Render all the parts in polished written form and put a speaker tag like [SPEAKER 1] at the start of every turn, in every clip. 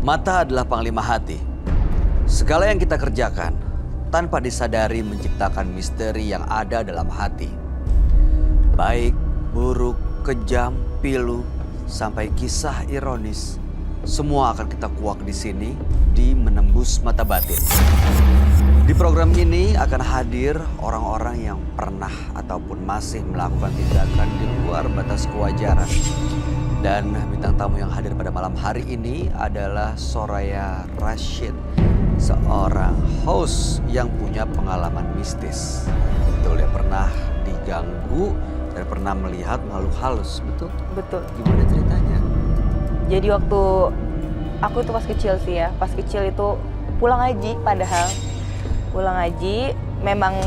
[SPEAKER 1] Mata adalah panglima hati. Segala yang kita kerjakan tanpa disadari menciptakan misteri yang ada dalam hati. Baik, buruk, kejam, pilu, sampai kisah ironis. Semua akan kita kuak di sini di Menembus Mata Batin. Di program ini akan hadir orang-orang yang pernah ataupun masih melakukan tindakan di luar batas kewajaran. Dan bintang tamu yang hadir pada malam hari ini adalah Soraya Rashid, seorang host yang punya pengalaman mistis. Betul, dia pernah diganggu dan pernah melihat makhluk halus, betul?
[SPEAKER 2] Betul.
[SPEAKER 1] Gimana ceritanya?
[SPEAKER 2] Jadi waktu aku tuh pas kecil sih ya, pas kecil itu pulang ngaji padahal. Pulang ngaji, memang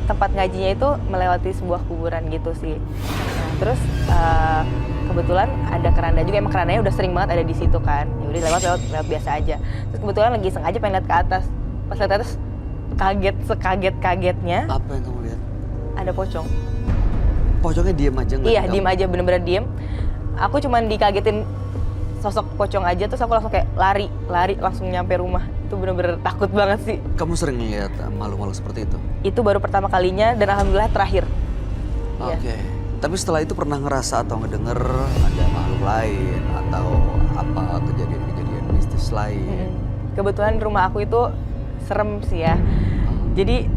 [SPEAKER 2] tempat ngajinya itu melewati sebuah kuburan gitu sih. Nah, terus kebetulan ada keranda juga, emang kerandanya udah sering banget ada di situ kan. Ya udah lewat biasa aja. Terus kebetulan lagi iseng aja pengen lihat ke atas. Pas lihat ke atas kaget sekaget-kagetnya.
[SPEAKER 1] Apa yang kamu lihat?
[SPEAKER 2] Ada pocong.
[SPEAKER 1] Pocongnya diem aja nggak?
[SPEAKER 2] Iya, diem aja, bener-bener diem. Aku cuman dikagetin sosok pocong aja, terus aku langsung kayak lari langsung nyampe rumah. Itu bener-bener takut banget sih.
[SPEAKER 1] Kamu sering lihat makhluk-makhluk seperti itu?
[SPEAKER 2] Itu baru pertama kalinya dan alhamdulillah terakhir.
[SPEAKER 1] Oke. Tapi setelah itu pernah ngerasa atau ngedenger ada makhluk lain atau apa kejadian-kejadian mistis lain?
[SPEAKER 2] Kebetulan rumah aku itu serem sih ya. Jadi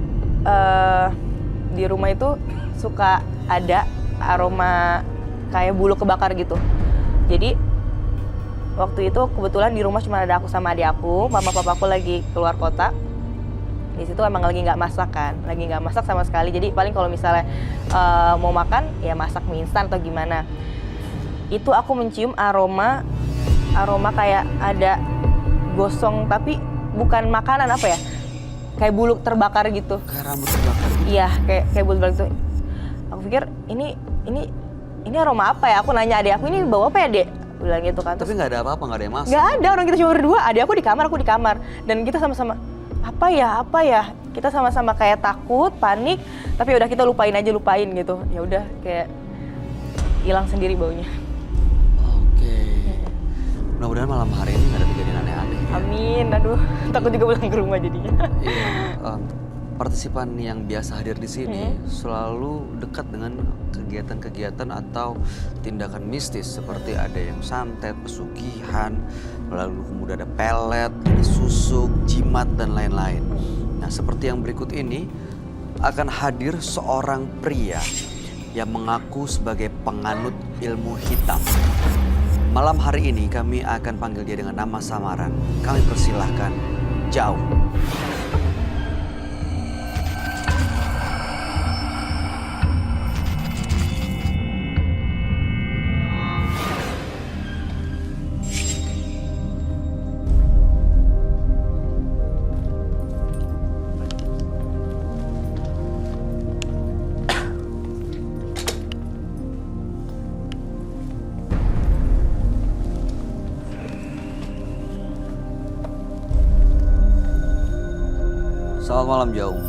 [SPEAKER 2] di rumah itu suka ada aroma kayak bulu kebakar gitu. Jadi waktu itu kebetulan di rumah cuma ada aku sama adik aku, mama papaku lagi keluar kota. Di situ emang lagi nggak masak kan, lagi nggak masak sama sekali. Jadi paling kalau misalnya mau makan ya masak mie instan atau gimana. Itu aku mencium aroma kayak ada gosong tapi bukan makanan, apa ya? Kayak bulu terbakar gitu.
[SPEAKER 1] Kayak rambut terbakar gitu?
[SPEAKER 2] Iya, kayak bulu terbakar gitu. Aku pikir ini aroma apa ya? Aku nanya adik aku, ini bau apa ya, Dek? Bilang gitu kan.
[SPEAKER 1] Tapi nggak ada apa-apa, nggak ada yang masuk?
[SPEAKER 2] Nggak ada, orang kita cuma berdua. Adik aku di kamar, aku di kamar. Dan kita sama-sama, apa ya? Kita sama-sama kayak takut, panik. Tapi udah kita lupain gitu. Ya udah kayak hilang sendiri baunya.
[SPEAKER 1] Oke. Mudah-mudahan malam hari ini nggak ada kejadian aneh-aneh. Ya?
[SPEAKER 2] Amin, aduh. Takut juga pulang ke rumah jadinya.
[SPEAKER 1] Iya. Partisipan yang biasa hadir di sini selalu dekat dengan kegiatan-kegiatan atau tindakan mistis seperti ada yang santet, pesugihan, lalu kemudian ada pelet, ada susuk, jimat dan lain-lain. Nah, seperti yang berikut ini akan hadir seorang pria yang mengaku sebagai penganut ilmu hitam. Malam hari ini kami akan panggil dia dengan nama samaran. Kami persilahkan Jaung. Selamat malam Jaung.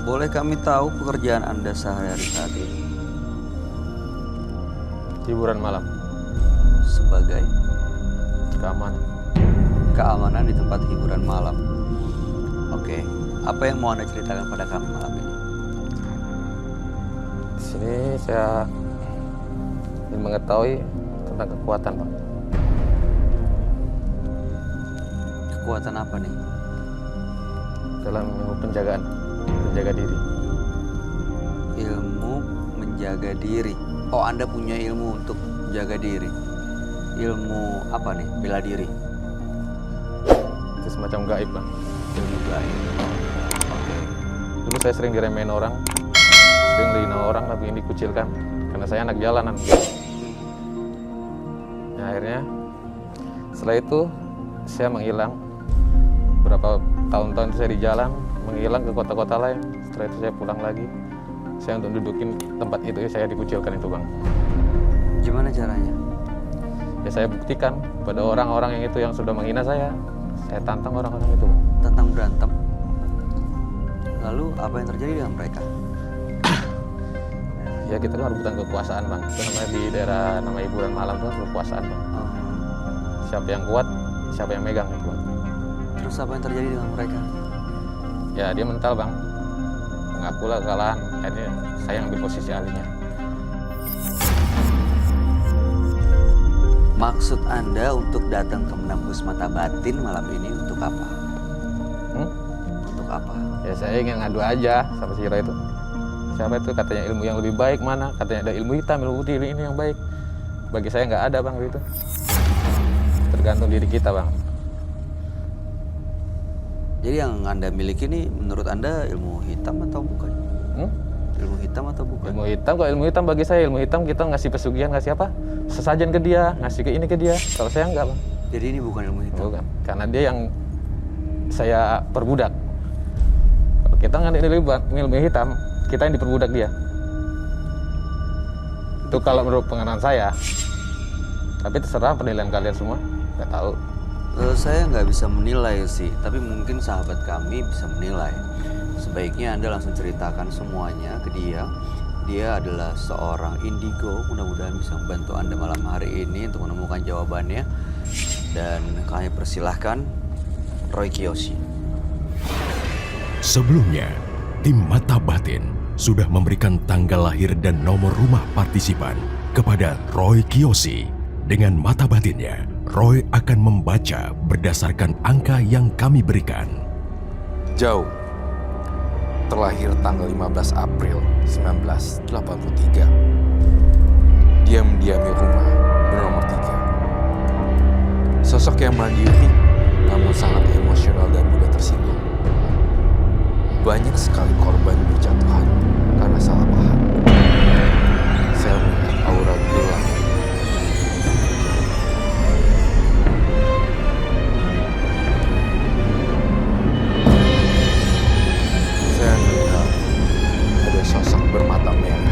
[SPEAKER 1] Boleh kami tahu pekerjaan Anda sehari-hari saat ini?
[SPEAKER 3] Hiburan malam,
[SPEAKER 1] Sebagai
[SPEAKER 3] keamanan.
[SPEAKER 1] keamanan di tempat hiburan malam. Oke, apa yang mau Anda ceritakan pada kami malam ini?
[SPEAKER 3] Di sini saya ingin mengetahui tentang kekuatan, Pak.
[SPEAKER 1] Kekuatan apa nih?
[SPEAKER 3] Dalam ilmu penjaga diri.
[SPEAKER 1] Ilmu menjaga diri. Oh, Anda punya ilmu untuk menjaga diri. Ilmu apa nih? Bela diri.
[SPEAKER 3] Itu semacam gaib, Pak.
[SPEAKER 1] Ilmu gaib. Oke.
[SPEAKER 3] Dulu saya sering diremehin orang, sering dihina orang, tapi ini dikucilkan karena saya anak jalanan. Nah, akhirnya setelah itu saya menghilang. Berapa tahun-tahun saya di jalan, menghilang ke kota-kota lain. Setelah itu saya pulang lagi. Saya untuk dudukin tempat itu, saya dikucilkan itu, Bang.
[SPEAKER 1] Gimana caranya?
[SPEAKER 3] Ya saya buktikan pada orang-orang yang itu yang sudah menghina saya. Saya tantang orang-orang itu, Bang.
[SPEAKER 1] Tentang berantem. Lalu apa yang terjadi dengan mereka?
[SPEAKER 3] Ya kita kan rebutan kekuasaan, Bang. Itu namanya di daerah nama hiburan malam itu kekuasaan, Bang. siapa yang kuat, siapa yang megang itu Bang.
[SPEAKER 1] Terus apa yang terjadi dengan mereka?
[SPEAKER 3] Ya dia mental Bang, mengakulah kekalahan, akhirnya saya yang ambil posisi alihnya.
[SPEAKER 1] Maksud Anda untuk datang ke menembus mata batin malam ini untuk apa? Untuk apa?
[SPEAKER 3] Ya saya ingin ngadu aja sama si Roy itu. Siapa itu katanya ilmu yang lebih baik mana? Katanya ada ilmu hitam, ilmu putih, ini yang baik. Bagi saya nggak ada Bang gitu. Tergantung diri kita Bang.
[SPEAKER 1] Jadi yang Anda miliki ini menurut Anda ilmu hitam atau bukan? Ilmu hitam atau bukan?
[SPEAKER 3] Ilmu hitam, kalau ilmu hitam bagi saya ilmu hitam kita ngasih pesugihan, ngasih apa? Sesajen ke dia, ngasih ke ini ke dia. Kalau saya enggak Bang.
[SPEAKER 1] Jadi ini bukan ilmu hitam?
[SPEAKER 3] Bukan, karena dia yang saya perbudak. Kalau kita nggak ilmu hitam, kita yang diperbudak dia. Itu kalau menurut pengenalan saya. Tapi terserah penilaian kalian semua, nggak tahu.
[SPEAKER 1] Saya nggak bisa menilai sih, tapi mungkin sahabat kami bisa menilai. Sebaiknya Anda langsung ceritakan semuanya ke dia. Dia adalah seorang indigo, mudah-mudahan bisa membantu Anda malam hari ini untuk menemukan jawabannya. Dan kami persilahkan Roy Kiyoshi.
[SPEAKER 4] Sebelumnya, tim Mata Batin sudah memberikan tanggal lahir dan nomor rumah partisipan kepada Roy Kiyoshi. Dengan mata batinnya, Roy akan membaca berdasarkan angka yang kami berikan.
[SPEAKER 5] Jauh. Terlahir tanggal 15 April 1983. Dia mendiami rumah bernomor 3. Sosok yang mandiri, namun sangat emosional dan mudah tersinggung. Banyak sekali korban berjatuhan karena salah paham. Saya melihat aura gelap. Saya melihat ada sosok bermata merah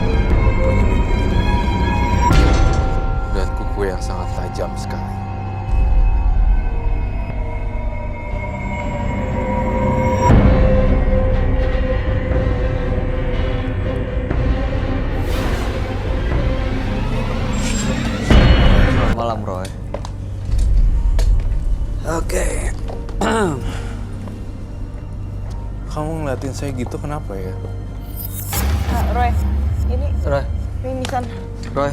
[SPEAKER 5] menyelimuti dunia dan kuku yang sangat tajam sekali.
[SPEAKER 1] Selamat malam Roy. Oke.
[SPEAKER 5] Kamu ngeliatin saya gitu kenapa ya?
[SPEAKER 2] Roy, ini
[SPEAKER 1] Roy,
[SPEAKER 2] mimisan.
[SPEAKER 1] Roy,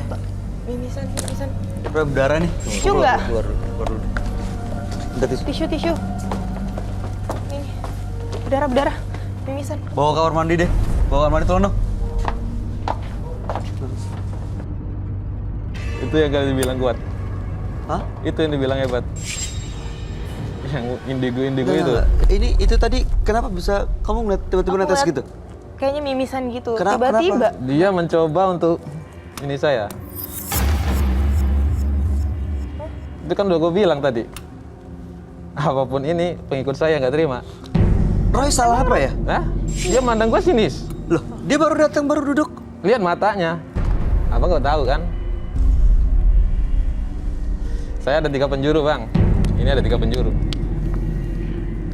[SPEAKER 2] Mimisan.
[SPEAKER 1] Roy berdarah nih.
[SPEAKER 2] Tisu nggak?
[SPEAKER 1] Keluar dulu. Enggak tisu.
[SPEAKER 2] Tisu. Ini, berdarah. Mimisan.
[SPEAKER 1] Bawa ke kamar mandi deh. Bawa ke kamar mandi tolong dong.
[SPEAKER 3] Itu yang kalian bilang kuat.
[SPEAKER 1] Hah?
[SPEAKER 3] Itu yang dibilang hebat. Yang indigo itu.
[SPEAKER 1] Enggak. Itu tadi kenapa bisa kamu ngeliat tiba-tiba
[SPEAKER 2] Aku
[SPEAKER 1] netes
[SPEAKER 2] ngeliat
[SPEAKER 1] gitu?
[SPEAKER 2] Kayaknya mimisan gitu.
[SPEAKER 1] Kenapa?
[SPEAKER 2] Tiba-tiba.
[SPEAKER 3] Dia mencoba untuk ini saya. Itu kan udah gue bilang tadi. Apapun ini pengikut saya nggak terima.
[SPEAKER 1] Roy salah apa ya?
[SPEAKER 3] Nah, dia mandang gue sinis.
[SPEAKER 1] Loh, dia baru datang baru duduk.
[SPEAKER 3] Lihat matanya. Abang nggak tahu kan? Saya ada 3 penjuru bang. Ini ada 3 penjuru.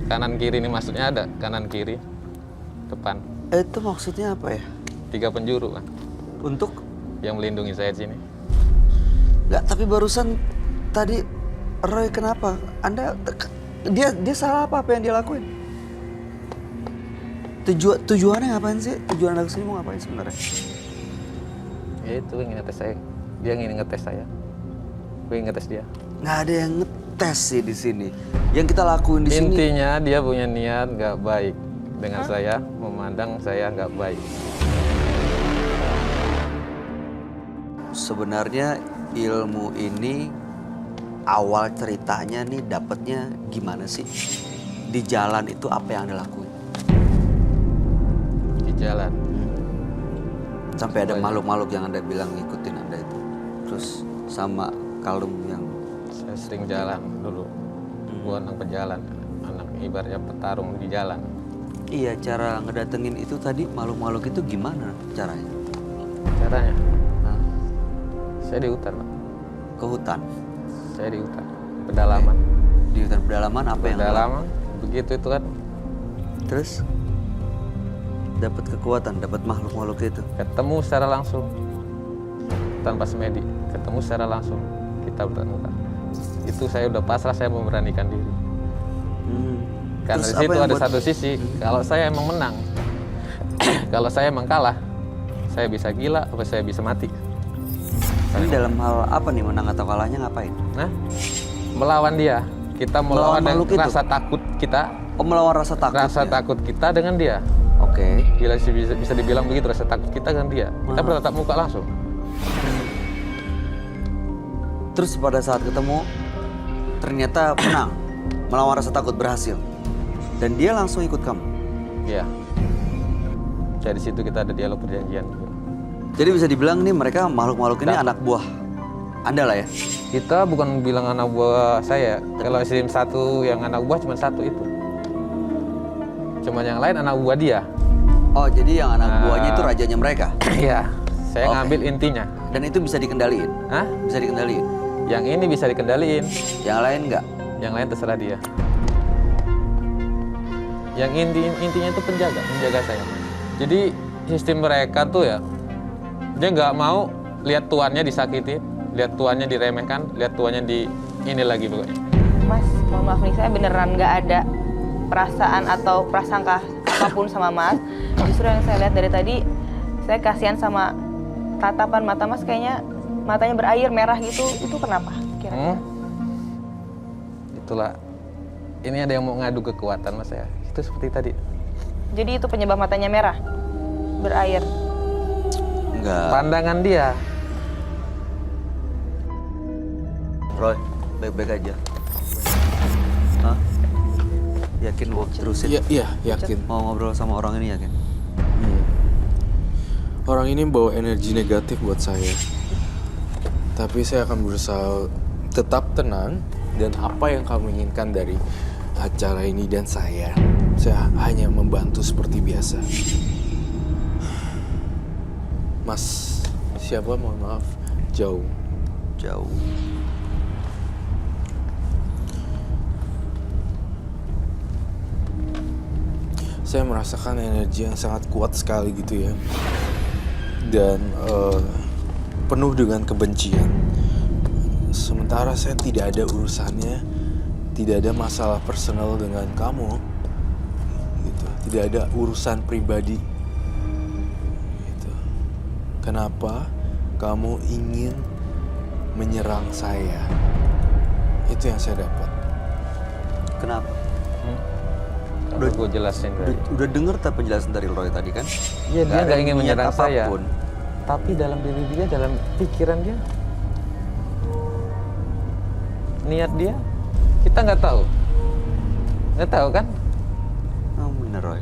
[SPEAKER 3] Kanan kiri ini maksudnya ada. Kanan kiri, depan.
[SPEAKER 1] Itu maksudnya apa ya?
[SPEAKER 3] 3 penjuru bang.
[SPEAKER 1] Untuk?
[SPEAKER 3] Yang melindungi saya di sini.
[SPEAKER 1] Nggak, tapi barusan tadi Roy kenapa? Dia salah apa yang dia lakuin? Tujuannya ngapain sih? Tujuan Anda kesini mau ngapain sebenarnya?
[SPEAKER 3] Ya itu ingin ngetes saya. Dia ingin ngetes saya. Gue ingin ngetes dia.
[SPEAKER 1] Nggak ada yang ngetes sih di sini. Yang kita lakuin di sini.
[SPEAKER 3] Intinya dia punya niat nggak baik dengan saya, memandang saya nggak baik.
[SPEAKER 1] Sebenarnya ilmu ini awal ceritanya nih dapetnya gimana sih? Di jalan itu apa yang Anda lakuin?
[SPEAKER 3] Di jalan.
[SPEAKER 1] Sampai ada
[SPEAKER 3] Semuanya.
[SPEAKER 1] makhluk-makhluk yang Anda bilang ngikutin Anda itu. Terus sama kalung yang
[SPEAKER 3] Saya sering jalan dulu. Gue anak pejalan, anak ibaratnya petarung di jalan.
[SPEAKER 1] iya, cara ngedatengin itu tadi makhluk-makhluk itu gimana caranya?
[SPEAKER 3] Caranya,
[SPEAKER 1] Hah?
[SPEAKER 3] saya di hutan, Pak.
[SPEAKER 1] Ke hutan.
[SPEAKER 3] Saya di hutan, pedalaman.
[SPEAKER 1] Di hutan pedalaman apa yang
[SPEAKER 3] Pedalaman, begitu itu kan.
[SPEAKER 1] Terus dapat kekuatan, dapat makhluk-makhluk itu.
[SPEAKER 3] Ketemu secara langsung, tanpa semedi. Ketemu secara langsung, kita bertemu. itu saya udah pasrah, saya memberanikan diri. Karena
[SPEAKER 1] Terus
[SPEAKER 3] di
[SPEAKER 1] apa
[SPEAKER 3] situ
[SPEAKER 1] yang
[SPEAKER 3] ada
[SPEAKER 1] buat-
[SPEAKER 3] satu sisi, kalau saya emang menang, kalau saya emang kalah, saya bisa gila, apa saya bisa mati.
[SPEAKER 1] Ini dalam hal apa nih, menang atau kalahnya ngapain?
[SPEAKER 3] Nah, melawan dia, kita
[SPEAKER 1] Melawan
[SPEAKER 3] melawan dengan
[SPEAKER 1] makhluk itu?
[SPEAKER 3] rasa takut kita,
[SPEAKER 1] Oh, melawan rasa takut.
[SPEAKER 3] rasa takut kita dengan dia.
[SPEAKER 1] Oke.
[SPEAKER 3] Bila bisa dibilang begitu, rasa takut kita dengan dia. Kita bertatap muka langsung.
[SPEAKER 1] Terus pada saat ketemu ternyata menang, melawan rasa takut, berhasil. Dan dia langsung ikut kamu.
[SPEAKER 3] Iya. Dari situ kita ada dialog perjanjian.
[SPEAKER 1] Jadi bisa dibilang nih mereka makhluk-makhluk ini anak buah Anda lah ya.
[SPEAKER 3] Kita bukan bilang anak buah saya. Kalau SIM 1 yang anak buah cuma satu itu. Cuma yang lain anak buah dia.
[SPEAKER 1] Oh, jadi yang anak buahnya itu rajanya mereka.
[SPEAKER 3] Iya. Saya
[SPEAKER 1] Oke.
[SPEAKER 3] ngambil intinya.
[SPEAKER 1] Dan itu bisa dikendaliin.
[SPEAKER 3] Hah?
[SPEAKER 1] Bisa dikendaliin.
[SPEAKER 3] Yang ini bisa dikendaliin.
[SPEAKER 1] Yang lain enggak.
[SPEAKER 3] Yang lain terserah dia. Yang intinya itu menjaga saya. Jadi sistem mereka tuh ya, dia nggak mau lihat tuannya disakiti, lihat tuannya diremehkan, lihat tuannya di ini lagi pokoknya.
[SPEAKER 2] Mas, mohon maaf nih, saya beneran nggak ada perasaan atau prasangka apapun sama Mas. Justru yang saya lihat dari tadi, saya kasihan sama tatapan mata Mas, kayaknya matanya berair merah gitu. Itu kenapa? Kira-kira?
[SPEAKER 3] Itulah, ini ada yang mau ngadu kekuatan Mas ya. Itu seperti tadi.
[SPEAKER 2] Jadi itu penyebab matanya merah, berair.
[SPEAKER 1] Enggak.
[SPEAKER 3] Pandangan dia.
[SPEAKER 1] Roy, baik-baik aja. Hah? Yakin gua terusin?
[SPEAKER 5] Iya, yakin.
[SPEAKER 1] Mau ngobrol sama orang ini yakin?
[SPEAKER 5] Orang ini bawa energi negatif buat saya. Tapi saya akan berusaha tetap tenang dan apa yang kamu inginkan dari acara ini dan saya hanya membantu seperti biasa. Mas, siapa? Mohon maaf, jauh.
[SPEAKER 1] Jauh.
[SPEAKER 5] Saya merasakan energi yang sangat kuat sekali gitu ya. Dan penuh dengan kebencian. Sementara saya tidak ada urusannya, tidak ada masalah personal dengan kamu. Gitu. Tidak ada urusan pribadi. Gitu. Kenapa kamu ingin menyerang saya? Itu yang saya dapat.
[SPEAKER 1] Kenapa?
[SPEAKER 3] Udah gue jelasin tadi.
[SPEAKER 1] Udah denger tak penjelasan dari Roy tadi kan?
[SPEAKER 3] Iya, dia
[SPEAKER 1] ada
[SPEAKER 3] nggak ingin
[SPEAKER 1] niat
[SPEAKER 3] menyerang saya.
[SPEAKER 1] apapun.
[SPEAKER 3] Tapi dalam diri dia, dalam pikiran dia, niat dia, kita nggak tahu. Nggak tahu kan?
[SPEAKER 1] Oh bener Roy.